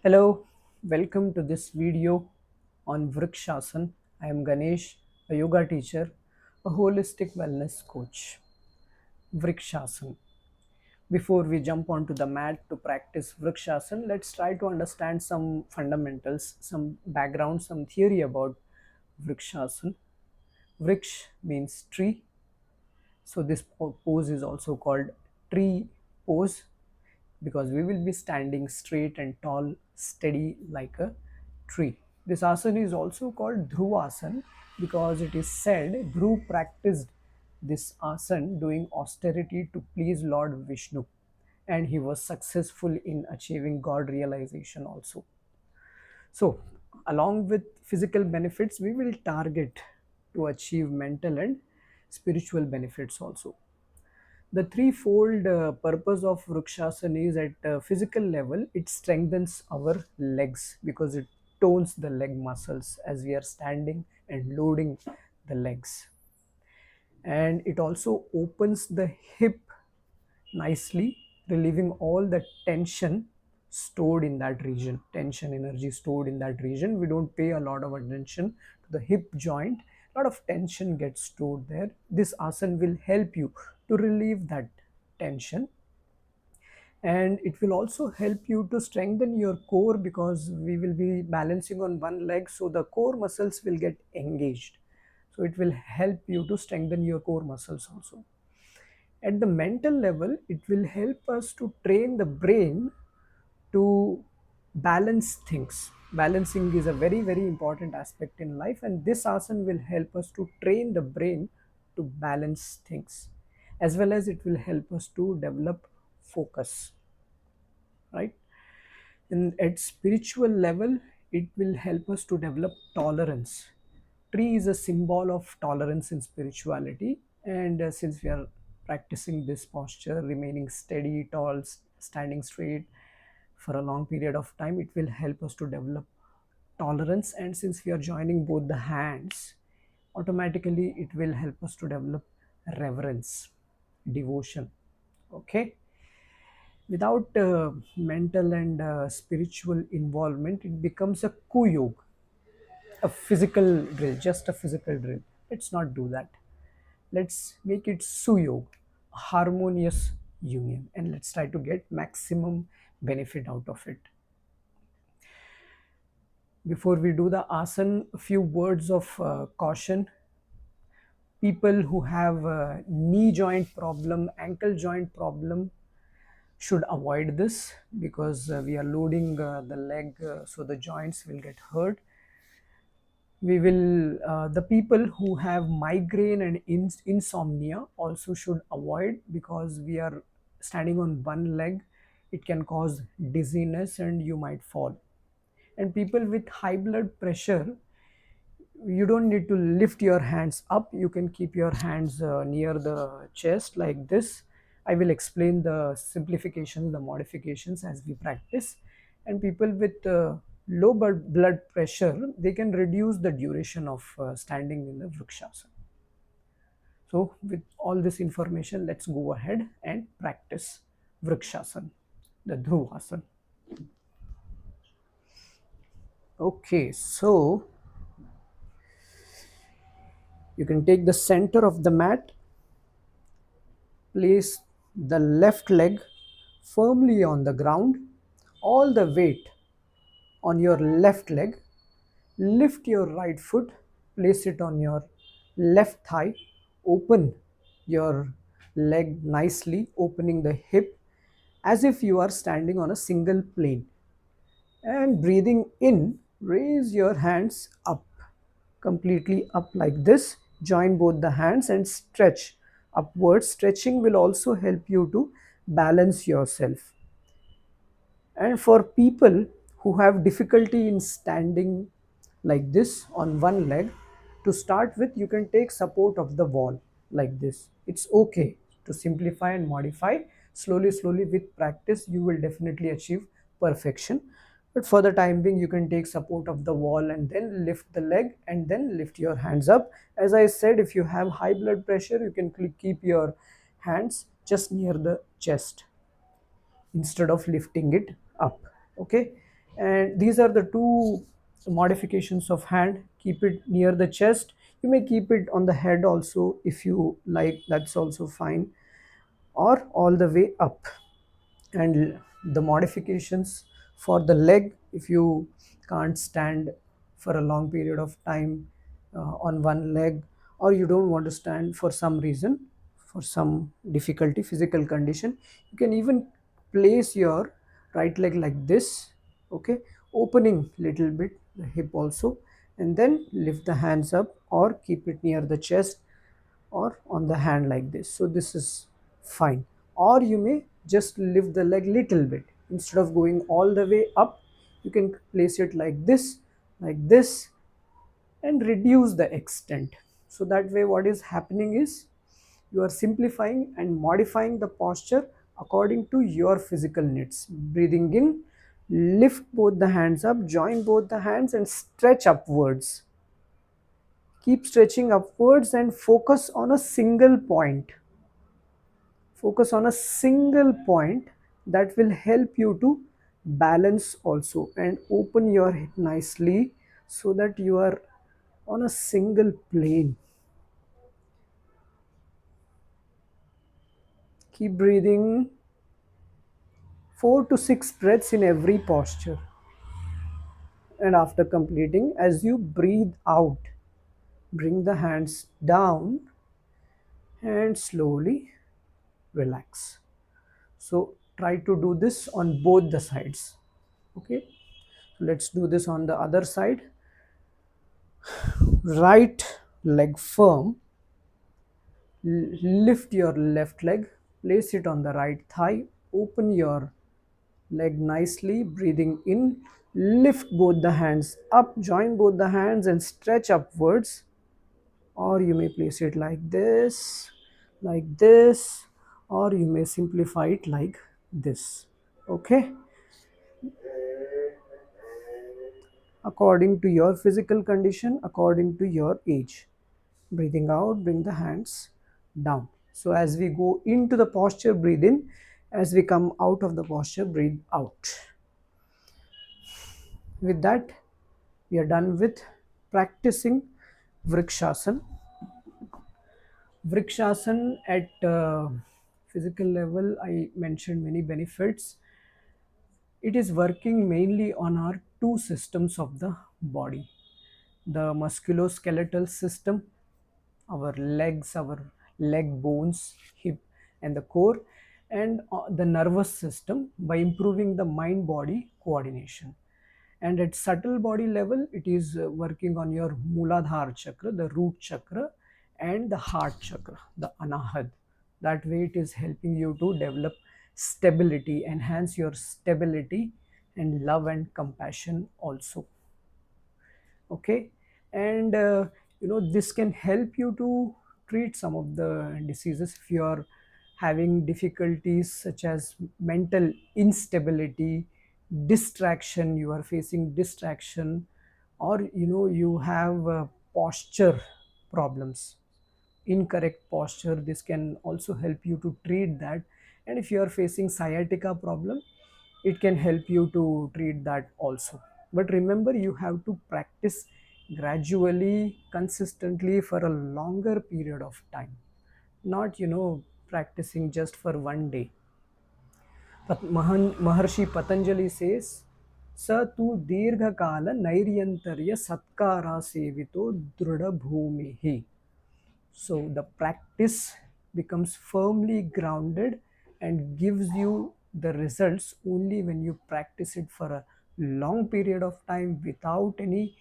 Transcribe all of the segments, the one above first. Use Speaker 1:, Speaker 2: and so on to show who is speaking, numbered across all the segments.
Speaker 1: Hello, welcome to this video on Vrikshasan. I am Ganesh, a yoga teacher, a holistic wellness coach. Vrikshasan. Before we jump onto the mat to practice Vrikshasan, let's try to understand some fundamentals, some background, some theory about Vrikshasan. Vriksh means tree, so this pose is also called tree pose because we will be standing straight and tall, steady like a tree. This asana is also called Dhruvasana because it is said Dhruv practiced this asana doing austerity to please Lord Vishnu, and he was successful in achieving God realization also. So, along with physical benefits, we will target to achieve mental and spiritual benefits also. The threefold purpose of Vrikshasana is at physical level, it strengthens our legs because it tones the leg muscles as we are standing and loading the legs. And it also opens the hip nicely, relieving all the tension stored in that region, tension energy stored in that region. We don't pay a lot of attention to the hip joint. A lot of tension gets stored there. This asana will help you to relieve that tension, and it will also help you to strengthen your core because we will be balancing on one leg, so the core muscles will get engaged. So it will help you to strengthen your core muscles also. At the mental level, it will help us to train the brain to balance things. Balancing is a very, very important aspect in life, and this asana will help us to train the brain to balance things, as well as it will help us to develop focus, right? And at spiritual level, it will help us to develop tolerance. Tree is a symbol of tolerance in spirituality, and since we are practicing this posture, remaining steady, tall, standing straight for a long period of time, it will help us to develop tolerance. And since we are joining both the hands, automatically it will help us to develop reverence, devotion. Okay, without mental and spiritual involvement, it becomes a kuyog, a physical drill, just a physical drill. Let's not do that. Let's make it suyog, a harmonious union, and let's try to get maximum benefit out of it. Before we do the asana, a few words of caution. People who have knee joint problem, ankle joint problem, should avoid this because we are loading the leg, so the joints will get hurt. We will The people who have migraine and insomnia also should avoid because we are standing on one leg. It can cause dizziness and you might fall. And people with high blood pressure, you don't need to lift your hands up. You can keep your hands near the chest like this. I will explain the simplifications, the modifications as we practice. And people with low blood pressure, they can reduce the duration of standing in the vrikshasana. So with all this information, let's go ahead and practice vrikshasana, the dhruvasana. Okay, so you can take the center of the mat. Place the left leg firmly on the ground, all the weight on your left leg. Lift your right foot, place it on your left thigh. Open your leg nicely, opening the hip as if you are standing on a single plane. And breathing in, raise your hands up, completely up like this. Join both the hands and stretch upwards. Stretching will also help you to balance yourself. And for people who have difficulty in standing like this on one leg, to start with, you can take support of the wall like this. It's okay to simplify and modify. Slowly, slowly, with practice, you will definitely achieve perfection. But for the time being, you can take support of the wall and then lift the leg and then lift your hands up. As I said, if you have high blood pressure, you can keep your hands just near the chest instead of lifting it up. Okay, And these are the two modifications of hand. Keep it near the chest. You may keep it on the head also if you like, that's also fine, or all the way up. And the modifications for the leg, if you can't stand for a long period of time on one leg, or you don't want to stand for some reason, for some difficulty, physical condition, you can even place your right leg like this, okay, opening little bit the hip also, and then lift the hands up or keep it near the chest or on the hand like this. So this is fine. Or you may just lift the leg little bit. Instead of going all the way up, you can place it like this, and reduce the extent. So that way what is happening is you are simplifying and modifying the posture according to your physical needs. Breathing in, lift both the hands up, join both the hands and stretch upwards. Keep stretching upwards and focus on a single point. Focus on a single point. That will help you to balance also, and open your head nicely so that you are on a single plane. Keep breathing 4 to 6 breaths in every posture. And after completing, as you breathe out, bring the hands down and slowly relax. So try to do this on both the sides. Okay, let's do this on the other side. Right leg firm. Lift your left leg, place it on the right thigh, open your leg nicely, breathing in, lift both the hands up, join both the hands and stretch upwards, or you may place it like this, or you may simplify it like this. Okay, according to your physical condition, according to your age. Breathing out, bring the hands down. So as we go into the posture, breathe in. As we come out of the posture, breathe out. With that, we are done with practicing Vrikshasan. Vrikshasan at physical level, I mentioned many benefits. It is working mainly on our two systems of the body, the musculoskeletal system, our legs, our leg bones, hip, and the core, and the nervous system by improving the mind body coordination. And at subtle body level, it is working on your Muladhara chakra, the root chakra, and the heart chakra, the Anahad. That way, it is helping you to develop stability, enhance your stability, and love and compassion also. Okay, and this can help you to treat some of the diseases if you are having difficulties such as mental instability, distraction, you are facing distraction, or you have posture problems, incorrect posture. This can also help you to treat that. And if you are facing sciatica problem, it can help you to treat that also. But remember, you have to practice gradually, consistently for a longer period of time, not practicing just for one day. Maharshi Patanjali says, "Sa tu dirgha kala nairyantarya satkara sevito druda bhumihi." So the practice becomes firmly grounded and gives you the results only when you practice it for a long period of time without any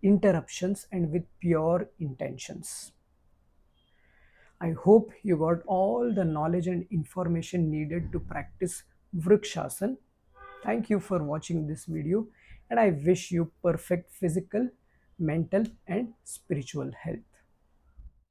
Speaker 1: interruptions and with pure intentions. I hope you got all the knowledge and information needed to practice Vrikshasan. Thank you for watching this video, and I wish you perfect physical, mental, and spiritual health.